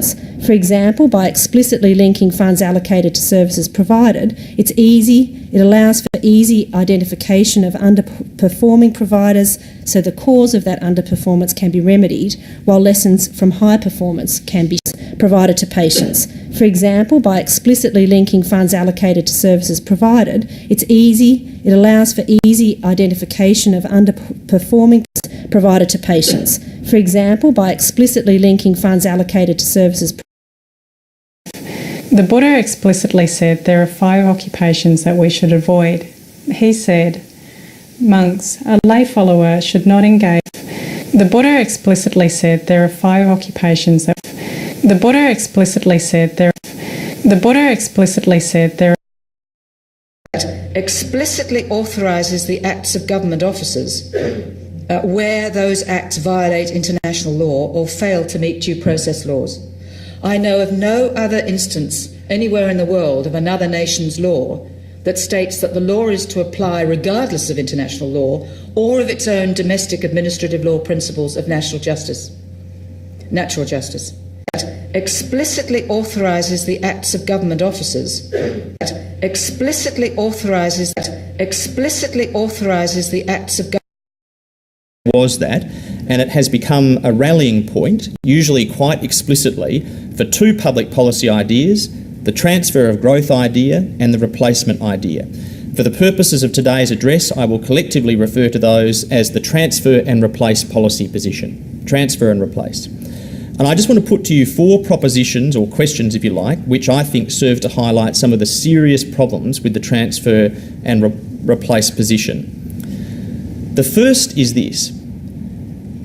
performance. For example, by explicitly linking funds allocated to services provided, it's easy, it allows for easy identification of underperforming providers so the cause of that underperformance can be remedied, while lessons from high performance can be provided to patients. For example, by explicitly linking funds allocated to services provided, it's easy, it allows for easy identification of underperforming provided to patients. For example, by explicitly linking funds allocated to services. The Buddha explicitly said there are 5 occupations that we should avoid. He said, monks, a lay follower should not engage. The Buddha explicitly said there are 5 occupations that the Buddha explicitly said there explicitly authorises the acts of government officers where those acts violate international law or fail to meet due process laws. I know of no other instance anywhere in the world of another nation's law that states that the law is to apply regardless of international law or of its own domestic administrative law principles of natural justice. Explicitly authorises the acts of government officers. Explicitly authorises the acts of government. Was that, and it has become a rallying point, usually quite explicitly, for 2 public policy ideas, the transfer of growth idea and the replacement idea. For the purposes of today's address, I will collectively refer to those as the transfer and replace policy position. Transfer and replace. And I just want to put to you 4 propositions, or questions if you like, which I think serve to highlight some of the serious problems with the transfer and replace position. The first is this,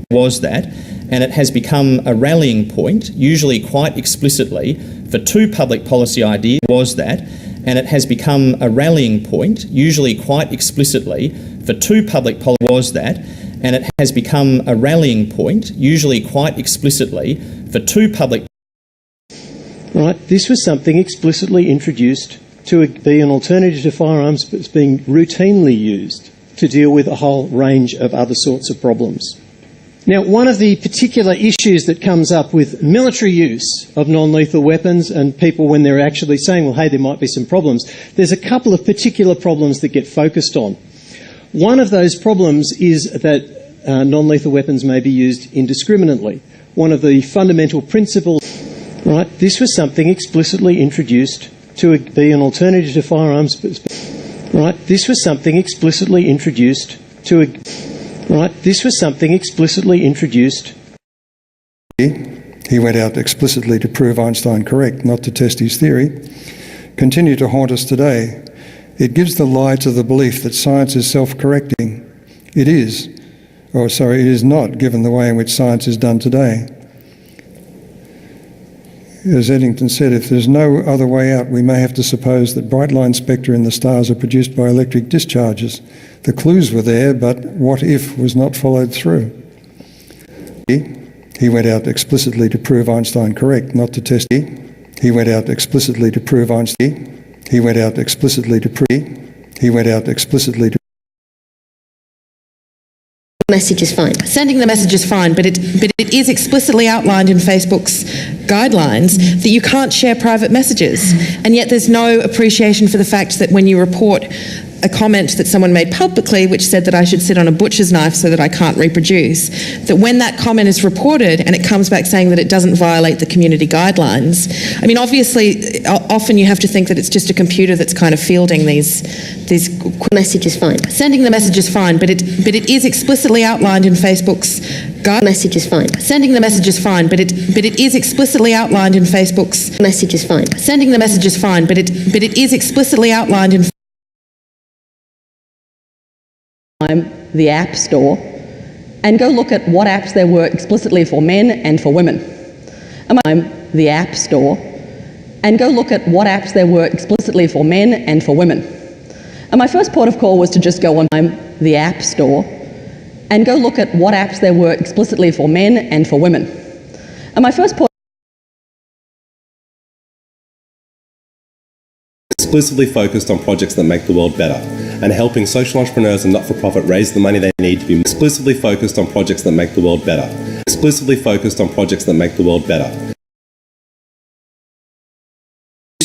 was that, and it has become a rallying point, usually quite explicitly, for 2 public policy ideas, was that, and it has become a rallying point, usually quite explicitly, for 2 public policy, was that, and it has become a rallying point, usually quite explicitly, for 2 public. Right, this was something explicitly introduced to be an alternative to firearms, but it's being routinely used to deal with a whole range of other sorts of problems. Now, one of the particular issues that comes up with military use of non-lethal weapons and people when they're actually saying, well, hey, there might be some problems, there's a couple of particular problems that get focused on. One of those problems is that non-lethal weapons may be used indiscriminately. One of the fundamental principles, right, this was something explicitly introduced to be an alternative to firearms, but right, this was something explicitly introduced to this was something explicitly introduced. He went out explicitly to prove Einstein correct, not to test his theory, continue to haunt us today. It gives the lie to the belief that science is self-correcting. It is. It is not, given the way in which science is done today. As Eddington said, if there's no other way out, we may have to suppose that bright line spectra in the stars are produced by electric discharges. The clues were there, but what if was not followed through. He went out explicitly to prove Einstein correct, not to test. He went out explicitly to prove Einstein. He went out explicitly to prove. He went out explicitly to. Message is fine. Sending the message is fine, but it is explicitly outlined in Facebook's guidelines that you can't share private messages. And yet there's no appreciation for the fact that when you report a comment that someone made publicly which said that I should sit on a butcher's knife so that I can't reproduce, that when that comment is reported and it comes back saying that it doesn't violate the community guidelines, I mean, obviously, often you have to think that it's just a computer that's kind of fielding these message is fine. Sending the message is fine, but it is explicitly outlined in Facebook's guidelines. Message is fine. Sending the message is fine, but it is explicitly outlined in Facebook's message is fine. Sending the message is fine, but it is explicitly outlined in the App Store and go look at what apps there were explicitly for men and for women. The App Store and go look at what apps there were explicitly for men and for women. And my first port of call was to just go on the App Store and go look at what apps there were explicitly for men and for women. And my first port exclusively focused on projects that make the world better and helping social entrepreneurs and not-for-profit raise the money they need to be exclusively focused on projects that make the world better. Exclusively focused on projects that make the world better.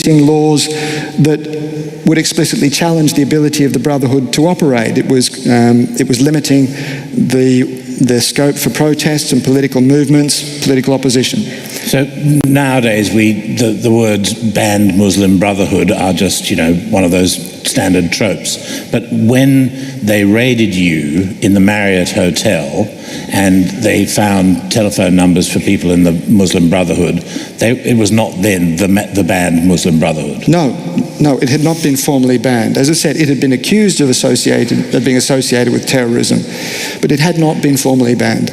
laws that would explicitly challenge the ability of the Brotherhood to operate. It was limiting the scope for protests and political movements, political opposition. So nowadays, the words banned Muslim Brotherhood are just, one of those standard tropes. But when they raided you in the Marriott Hotel and they found telephone numbers for people in the Muslim Brotherhood, it was not then the banned Muslim Brotherhood? No, it had not been formally banned. As I said, it had been accused of being associated with terrorism, but it had not been formally banned.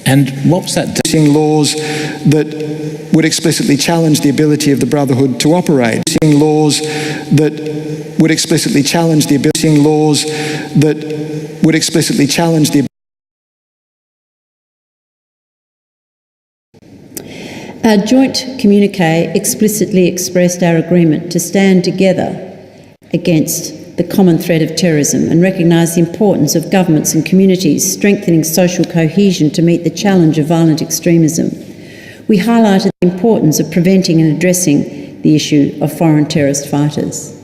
And what was that? Laws that would explicitly challenge the ability of the Brotherhood to operate. Laws that would explicitly challenge the ability. Laws that would explicitly challenge the. Our joint communique explicitly expressed our agreement to stand together against the common threat of terrorism and recognise the importance of governments and communities strengthening social cohesion to meet the challenge of violent extremism. We highlighted the importance of preventing and addressing the issue of foreign terrorist fighters.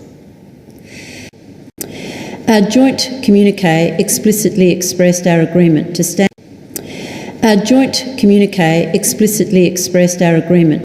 Our joint communique explicitly expressed our agreement to stand. Our joint communique explicitly expressed our agreement